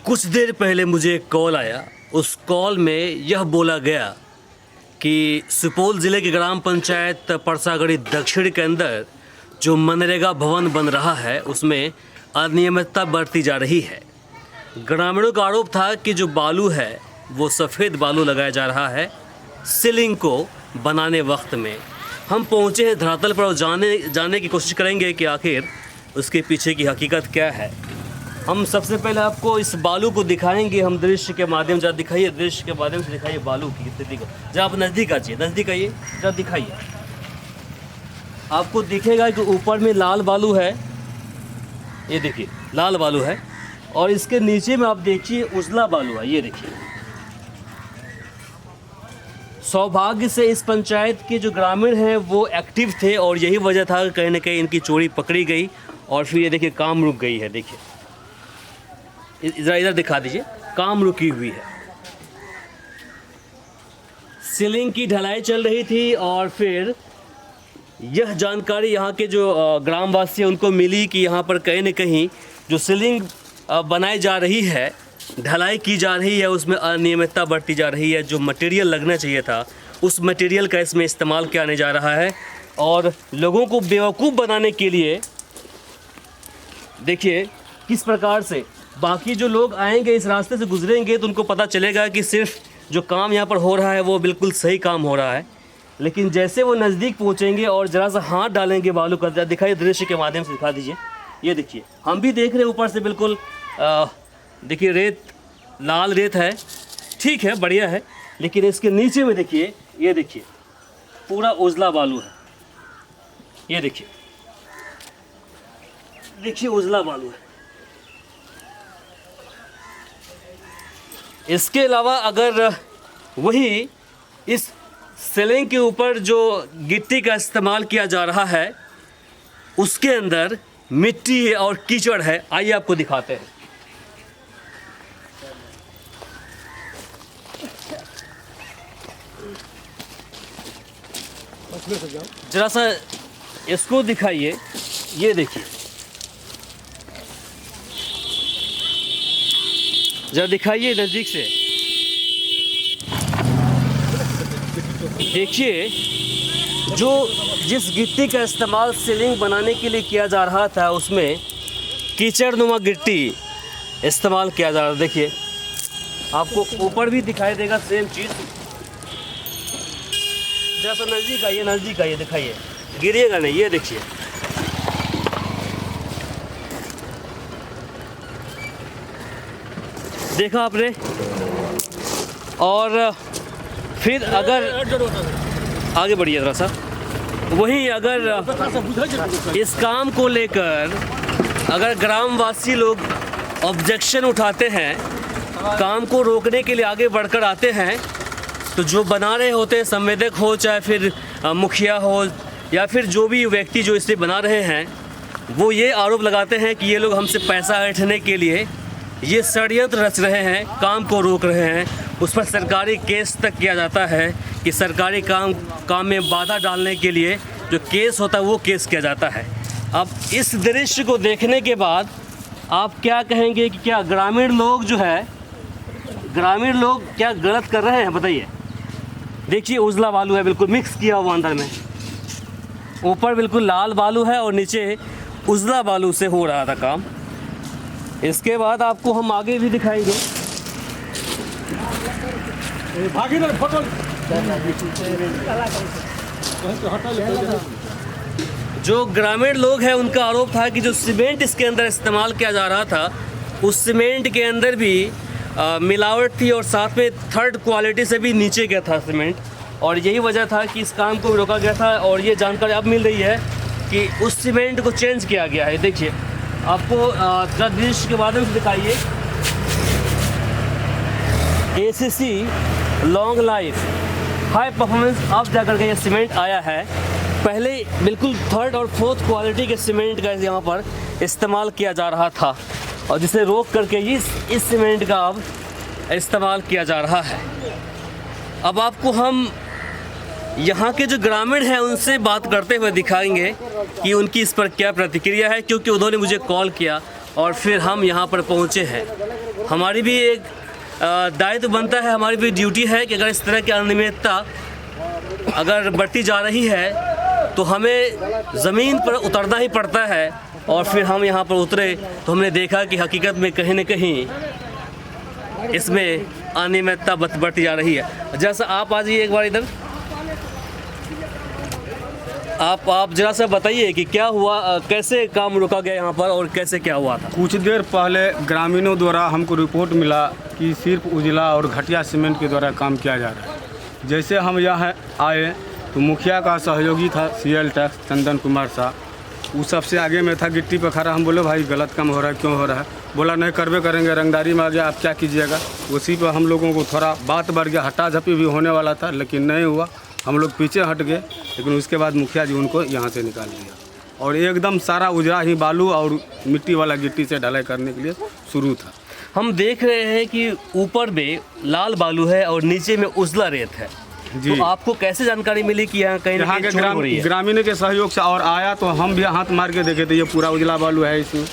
कुछ देर पहले मुझे एक कॉल आया। उस कॉल में यह बोला गया कि सुपौल ज़िले के ग्राम पंचायत परसागढ़ी दक्षिण के अंदर जो मनरेगा भवन बन रहा है उसमें अनियमितता बरती जा रही है। ग्रामीणों का आरोप था कि जो बालू है वो सफ़ेद बालू लगाया जा रहा है सीलिंग को बनाने वक्त में। हम पहुंचे हैं धरातल पर और जानने की कोशिश करेंगे कि आखिर उसके पीछे की हकीकत क्या है। हम सबसे पहले आपको इस बालू को दिखाएंगे। हम दृश्य के माध्यम से दिखाइए, दृश्य के माध्यम से दिखाइए बालू की स्थिति को। जब आप नज़दीक आइए, नज़दीक आइए, जब दिखाइए, आपको दिखेगा कि ऊपर में लाल बालू है। ये देखिए लाल बालू है और इसके नीचे में आप देखिए उजला बालू है। ये देखिए, सौभाग्य से इस पंचायत के जो ग्रामीण हैं वो एक्टिव थे और यही वजह था कि कहीं ना कहीं इनकी चोरी पकड़ी गई और फिर ये देखिए काम रुक गई है। देखिए इधर दिखा दीजिए, काम रुकी हुई है। सीलिंग की ढलाई चल रही थी और फिर यह जानकारी यहाँ के जो ग्रामवासी हैं उनको मिली कि यहाँ पर कहीं न कहीं जो सीलिंग बनाई जा रही है, ढलाई की जा रही है, उसमें अनियमितता बढ़ती जा रही है। जो मटेरियल लगना चाहिए था उस मटेरियल का इसमें इस्तेमाल किया नहीं जा रहा है और लोगों को बेवकूफ़ बनाने के लिए देखिए किस प्रकार से बाकी जो लोग आएंगे इस रास्ते से गुजरेंगे तो उनको पता चलेगा कि सिर्फ जो काम यहाँ पर हो रहा है वो बिल्कुल सही काम हो रहा है। लेकिन जैसे वो नज़दीक पहुँचेंगे और ज़रा सा हाथ डालेंगे बालू का, दिखाइए दृश्य के माध्यम से दिखा दीजिए। ये देखिए हम भी देख रहे हैं ऊपर से बिल्कुल देखिए रेत, लाल रेत है, ठीक है, बढ़िया है। लेकिन इसके नीचे में देखिए, ये देखिए पूरा उजला बालू है। ये देखिए, देखिए उजला बालू है। इसके अलावा अगर वही इस सीलिंग के ऊपर जो गिट्टी का इस्तेमाल किया जा रहा है उसके अंदर मिट्टी है और कीचड़ है। आइए आपको दिखाते हैं। जरा सा इसको दिखाइए। ये देखिए, जरा दिखाइए नज़दीक से। देखिए जो जिस गिट्टी का इस्तेमाल सीलिंग बनाने के लिए किया जा रहा था उसमें कीचड़ नुमा गिट्टी इस्तेमाल किया जा रहा है। देखिए आपको ऊपर भी दिखाई देगा सेम चीज़। जैसा नज़दीक आइए, नज़दीक आइए, दिखाइए, गिरेगा नहीं। ये देखिए देखा आपने। और फिर अगर आगे बढ़िए ज़रा सा, वहीं अगर इस काम को लेकर अगर ग्रामवासी लोग ऑब्जेक्शन उठाते हैं, काम को रोकने के लिए आगे बढ़कर आते हैं, तो जो बना रहे होते हैं, संवेदक हो चाहे फिर मुखिया हो या फिर जो भी व्यक्ति जो इसे बना रहे हैं, वो ये आरोप लगाते हैं कि ये लोग हमसे पैसा ऐंठने के लिए ये षड्यंत्र रच रहे हैं, काम को रोक रहे हैं। उस पर सरकारी केस तक किया जाता है कि सरकारी काम में बाधा डालने के लिए जो केस होता है वो केस किया जाता है। अब इस दृश्य को देखने के बाद आप क्या कहेंगे कि क्या ग्रामीण लोग जो है, ग्रामीण लोग क्या गलत कर रहे हैं बताइए। देखिए उजला बालू है, बिल्कुल मिक्स किया हुआ अंदर में। ऊपर बिल्कुल लाल बालू है और नीचे उजला बालू से हो रहा था काम। इसके बाद आपको हम आगे भी दिखाएंगे। जो ग्रामीण लोग हैं उनका आरोप था कि जो सीमेंट इसके अंदर इस्तेमाल किया जा रहा था उस सीमेंट के अंदर भी मिलावट थी और साथ में थर्ड क्वालिटी से भी नीचे गया था सीमेंट, और यही वजह था कि इस काम को रोका गया था। और ये जानकारी अब मिल रही है कि उस सीमेंट को चेंज किया गया है। देखिए आपको दृश्य के माध्यम से दिखाइए। ACC long life high performance अब जाकर के ये सीमेंट आया है। पहले बिल्कुल थर्ड और फोर्थ क्वालिटी के सीमेंट का यहाँ पर इस्तेमाल किया जा रहा था और जिसे रोक करके इस सीमेंट का अब इस्तेमाल किया जा रहा है। अब आपको हम यहाँ के जो ग्रामीण हैं उनसे बात करते हुए दिखाएंगे कि उनकी इस पर क्या प्रतिक्रिया है, क्योंकि उन्होंने मुझे कॉल किया और फिर हम यहाँ पर पहुँचे हैं। हमारी भी एक दायित्व बनता है, हमारी भी ड्यूटी है कि अगर इस तरह की अनियमितता अगर बढ़ती जा रही है तो हमें ज़मीन पर उतरना ही पड़ता है। और फिर हम यहाँ पर उतरे तो हमने देखा कि हकीकत में कहीं न कहीं इसमें अनियमितता बढ़ती जा रही है। जैसा आप आ जाइए एक बार इधर, आप जरा सा बताइए कि क्या हुआ, कैसे काम रुका गया यहाँ पर और कैसे क्या हुआ था? कुछ देर पहले ग्रामीणों द्वारा हमको रिपोर्ट मिला कि सिर्फ उजला और घटिया सीमेंट के द्वारा काम किया जा रहा है। जैसे हम यहाँ आए तो मुखिया का सहयोगी था CL टैक्स चंदन कुमार शाह, वो सबसे आगे में था, गिट्टी पर खड़ा। हम बोले भाई गलत काम हो रहा है, क्यों हो रहा है? बोला नहीं करवे करेंगे, रंगदारी में आ गया, आप क्या कीजिएगा। उसी पर हम लोगों को थोड़ा बात बढ़ गया, हटा झपी भी होने वाला था लेकिन नहीं हुआ। हम लोग पीछे हट गए, लेकिन उसके बाद मुखिया जी उनको यहाँ से निकाल दिया और एकदम सारा उजरा ही बालू और मिट्टी वाला गिट्टी से ढलाई करने के लिए शुरू था। हम देख रहे हैं कि ऊपर में लाल बालू है और नीचे में उजला रेत है जी। तो आपको कैसे जानकारी मिली कि यहाँ कहीं यहाँ के ग्रामीण के सहयोग से और आया तो हम भी हाथ मार के देखे थे, ये पूरा उजला बालू है इसमें।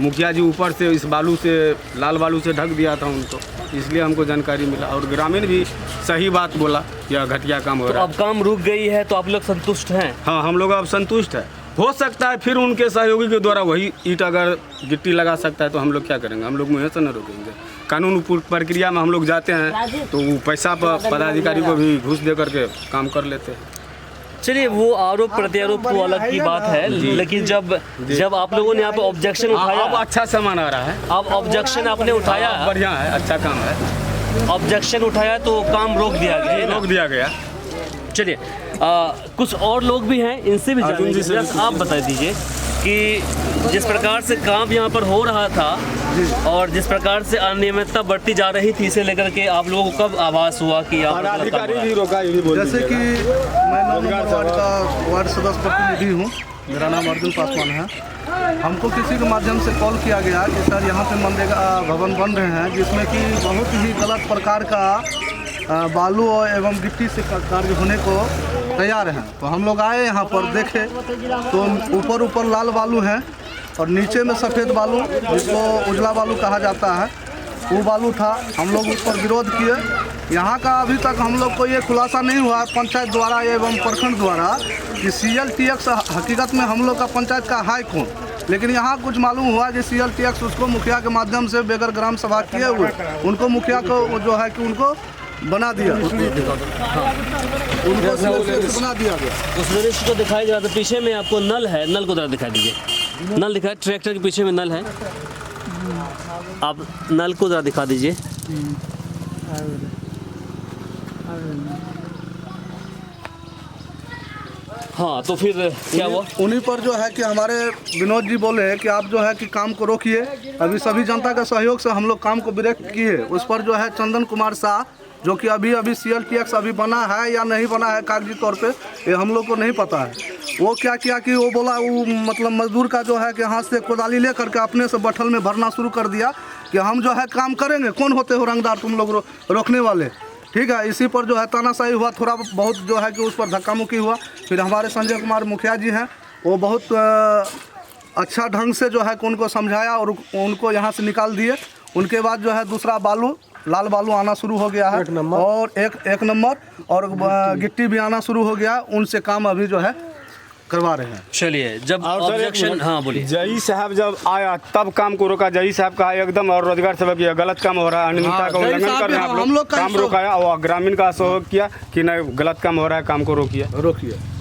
मुखिया जी ऊपर से इस बालू से, लाल बालू से ढक दिया था उनको, इसलिए हमको जानकारी मिला और ग्रामीण भी सही बात बोला, यह घटिया काम हो रहा है। अब काम रुक गई है तो आप लोग संतुष्ट हैं? हाँ, हम लोग अब संतुष्ट है। हो सकता है फिर उनके सहयोगी के द्वारा वही ईंट अगर गिट्टी लगा सकता है तो हम लोग क्या करेंगे? हम लोग मुँह से न रोकेंगे। कानून प्रक्रिया में हम लोग जाते हैं तो वो पैसा पर पदाधिकारी को भी घूस दे करके काम कर लेते हैं। चलिए, वो आरोप प्रत्यारोप तो अलग की बात है, लेकिन जब आप लोगों ने यहाँ पे ऑब्जेक्शन उठाया, अब अच्छा सामान आ रहा है। अब ऑब्जेक्शन आपने उठाया, बढ़िया है, अच्छा काम है। ऑब्जेक्शन उठाया तो काम रोक दिया गया। चलिए, कुछ और लोग भी हैं, इनसे भी जानेंगे। आप बता दीजिए कि जिस प्रकार से काम यहाँ पर हो रहा था और जिस प्रकार से अनियमितता बढ़ती जा रही थी, इसे लेकर के आप लोगों को कब आभास हुआ कि आप अधिकारी भी रोका? जैसे कि मैं 9 नंबर वार्ड का वार्ड सदस्य प्रतिनिधि हूँ, मेरा नाम अर्जुन पासवान है। हमको किसी के माध्यम से कॉल किया गया कि सर यहाँ पे मनरेगा भवन बन रहे हैं जिसमें कि बहुत ही गलत प्रकार का बालू एवं गिट्टी से कार्य होने को तैयार हैं। तो हम लोग आए यहाँ पर देखे तो ऊपर लाल बालू है और नीचे में सफ़ेद बालू, जिसको उजला बालू कहा जाता है, वो बालू था। हम लोग उस पर विरोध किए। यहाँ का अभी तक हम लोग को ये खुलासा नहीं हुआ पंचायत द्वारा एवं प्रखंड द्वारा कि CL टैक्स हकीकत में हम लोग का पंचायत का है कौन। लेकिन यहाँ कुछ मालूम हुआ कि CL टैक्स उसको मुखिया के माध्यम से बेगर ग्राम सभा किए हुए उनको मुखिया को जो है कि उनको बना दिया, उनको बना दिया गया। उस दृश्य को दिखाई जा रहा था। पीछे में आपको नल है, नल को जरा दिखा दीजिए। नल दिखा, ट्रैक्टर के पीछे में नल है, आप नल को जरा दिखा दीजिए। हाँ, तो फिर क्या हुआ? उन्हीं पर जो है कि हमारे विनोद जी बोले कि आप जो है कि काम को रोकिए। अभी सभी जनता के सहयोग से हम लोग काम को ब्रेक किए। उस पर जो है चंदन कुमार शाह, जो कि अभी CL टैक्स अभी बना है या नहीं बना है कागजी तौर पे, ये हम लोग को नहीं पता है। वो क्या किया कि वो बोला, वो मतलब मजदूर का जो है कि हाथ से कोदाली ले करके अपने से बठल में भरना शुरू कर दिया कि हम जो है काम करेंगे, कौन होते हो रंगदार तुम लोग रोकने वाले, ठीक है। इसी पर जो है तानाशाही हुआ, थोड़ा बहुत जो है कि उस पर धक्का मुक्की हुआ। फिर हमारे संजय कुमार मुखिया जी हैं, वो बहुत अच्छा ढंग से जो है कि उनको समझाया और उनको यहाँ से निकाल दिए। उनके बाद जो है दूसरा बालू, लाल बालू आना शुरू हो गया है और एक नंबर और गिट्टी भी आना शुरू हो गया। उनसे काम अभी जो है करवा रहे हैं। चलिए, जब ऑब्जेक्शन, हाँ बोलिए। जई साहब जब आया तब काम को रोका। जई साहब कहा एकदम और रोजगार सेवक ये गलत काम हो रहा है, अनियमितता का उल्लंघन कर रहे हैं, हम लोग काम रोकाया और ग्रामीण का सहयोग किया कि नहीं गलत काम हो रहा है, काम को रोकिए।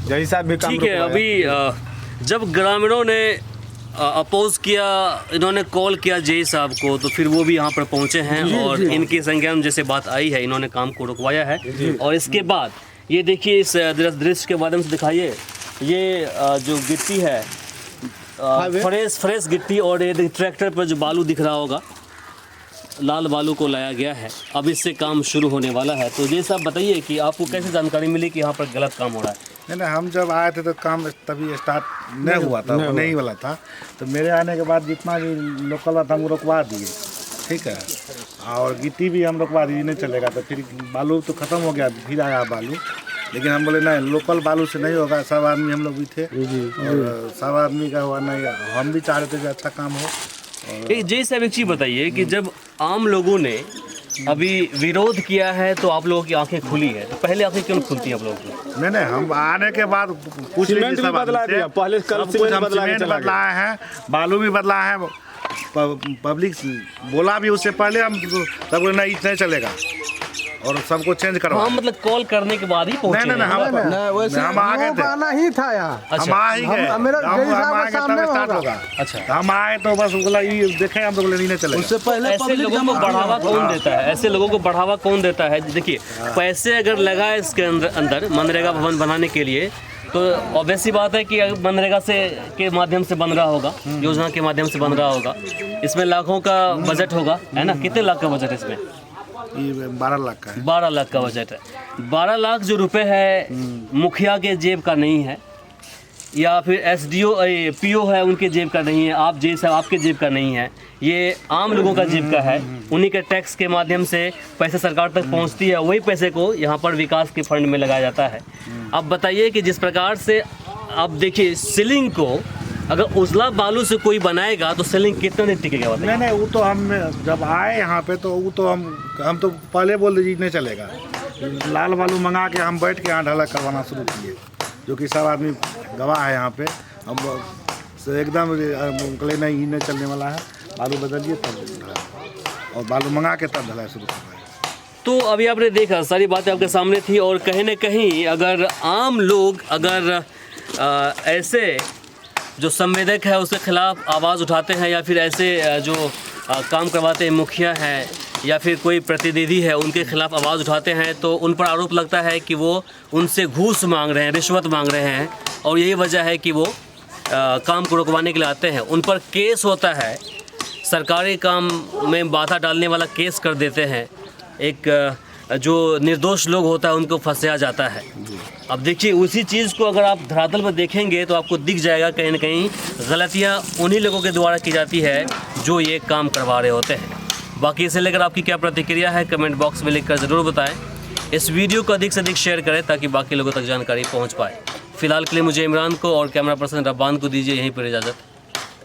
जई साहब भी काम ठीक है। अभी जब ग्रामीणों ने अपोज किया, इन्होंने कॉल किया जय साहब को, तो फिर वो भी यहाँ पर पहुँचे हैं और इनकी संज्ञान में जैसे बात आई है, इन्होंने काम को रुकवाया है। और इसके बाद ये देखिए, इस दृश्य के माध्यम से दिखाइए, ये जो गिट्टी है फ्रेश गिट्टी, और ये ट्रैक्टर पर जो बालू दिख रहा होगा, लाल बालू को लाया गया है। अब इससे काम शुरू होने वाला है। तो ये सब बताइए कि आपको कैसे जानकारी मिली कि यहाँ पर गलत काम हो रहा है? नहीं, हम जब आए थे तो काम तभी स्टार्ट नहीं हुआ था, नहीं वाला था। तो मेरे आने के बाद जितना भी लोकल था हम रुकवा दिए, ठीक है। और गिट्टी भी हम रुकवा दिए, नहीं चलेगा। तो फिर बालू तो ख़त्म हो गया, फिर आया बालू। लेकिन हम बोले नहीं, लोकल बालू से नहीं होगा। सब आदमी हम लोग भी थे और सब आदमी का हुआ नहीं। हम भी चाह रहे थे कि अच्छा काम हो जय साहब, एक चीज़ बताइए कि जब आम लोगों ने अभी विरोध किया है तो आप लोगों की आंखें खुली है, तो पहले आंखें क्यों खुलती हैं आप लोगों की? नहीं, हम आने के बाद कुछ सीमेंट भी बदला दिया, पहले कल सीमेंट बदला के चला गया। बदलाए हैं, बालू भी बदला है, पब्लिक बोला भी उससे पहले, हम सब नहीं चलेगा और सबको चेंज करवा। हाँ, मतलब कॉल करने के बाद ही पहुंचे? नहीं, हम आ गए थे, आना ही था यहाँ। अच्छा, हम आ ही गए, मेरा हम जय साहब आएंगे सामने तब स्टार्ट होगा। होगा। अच्छा, हम आए तो बस बोला ये देखे, हम लोग नहीं चलेगा। उससे पहले ऐसे पब्लिक लोगों को बढ़ावा कौन देता है? ऐसे लोगों को बढ़ावा कौन देता है? देखिए, पैसे अगर लगा है इसके अंदर मनरेगा भवन बनाने के लिए, तो ऑब्वियस सी बात है कि मनरेगा से के माध्यम से बन रहा होगा, योजना के माध्यम से बन रहा होगा। इसमें लाखों का बजट होगा, है ना? कितने लाख का बजट है इसमें? ये 12 लाख का है। 12 लाख का बजट है। 12 लाख जो रुपए है मुखिया के जेब का नहीं है, या फिर एसडीओ पीओ है उनके जेब का नहीं है, आप जैसा आपके जेब का नहीं है, ये आम लोगों का जेब का है। उन्हीं के टैक्स के माध्यम से पैसे सरकार तक पहुंचती है, वही पैसे को यहाँ पर विकास के फंड में लगाया जाता है। अब बताइए कि जिस प्रकार से आप देखिए, सीलिंग को अगर उजला बालू से कोई बनाएगा तो सीलिंग कितना दिन टिकेगा? नहीं, वो तो हम जब आए यहाँ पे तो वो तो हम तो पहले बोल दीजिए नहीं चलेगा। लाल बालू मंगा के हम बैठ के यहाँ ढाला करवाना शुरू किए, जो कि सब आदमी गवाह है यहाँ पे। हम एकदम कले नहीं चलने वाला है, बालू बदलिए तब ढला, और बालू मंगा के तब ढलाई शुरू करवाए। तो अभी आपने देखा, सारी बातें आपके सामने थी, और कहीं ना कहीं अगर आम लोग अगर ऐसे जो संवेदक है उसके खिलाफ आवाज़ उठाते हैं, या फिर ऐसे जो काम करवाते हैं मुखिया हैं या फिर कोई प्रतिनिधि है उनके खिलाफ आवाज़ उठाते हैं, तो उन पर आरोप लगता है कि वो उनसे घूस मांग रहे हैं, रिश्वत मांग रहे हैं, और यही वजह है कि वो काम को रुकवाने के लिए आते हैं। उन पर केस होता है, सरकारी काम में बाधा डालने वाला केस कर देते हैं, एक जो निर्दोष लोग होता है उनको फंसाया जाता है। अब देखिए, उसी चीज़ को अगर आप धरातल पर देखेंगे तो आपको दिख जाएगा कहीं ना कहीं गलतियाँ उन्हीं लोगों के द्वारा की जाती है जो ये काम करवा रहे होते हैं। बाकी इसे लेकर आपकी क्या प्रतिक्रिया है, कमेंट बॉक्स में लिखकर ज़रूर बताएं। इस वीडियो को अधिक से अधिक शेयर करें ताकि बाकी लोगों तक जानकारी पहुँच पाए। फिलहाल के लिए मुझे इमरान को और कैमरा पर्सन रब्बान को दीजिए यहीं पर इजाज़त।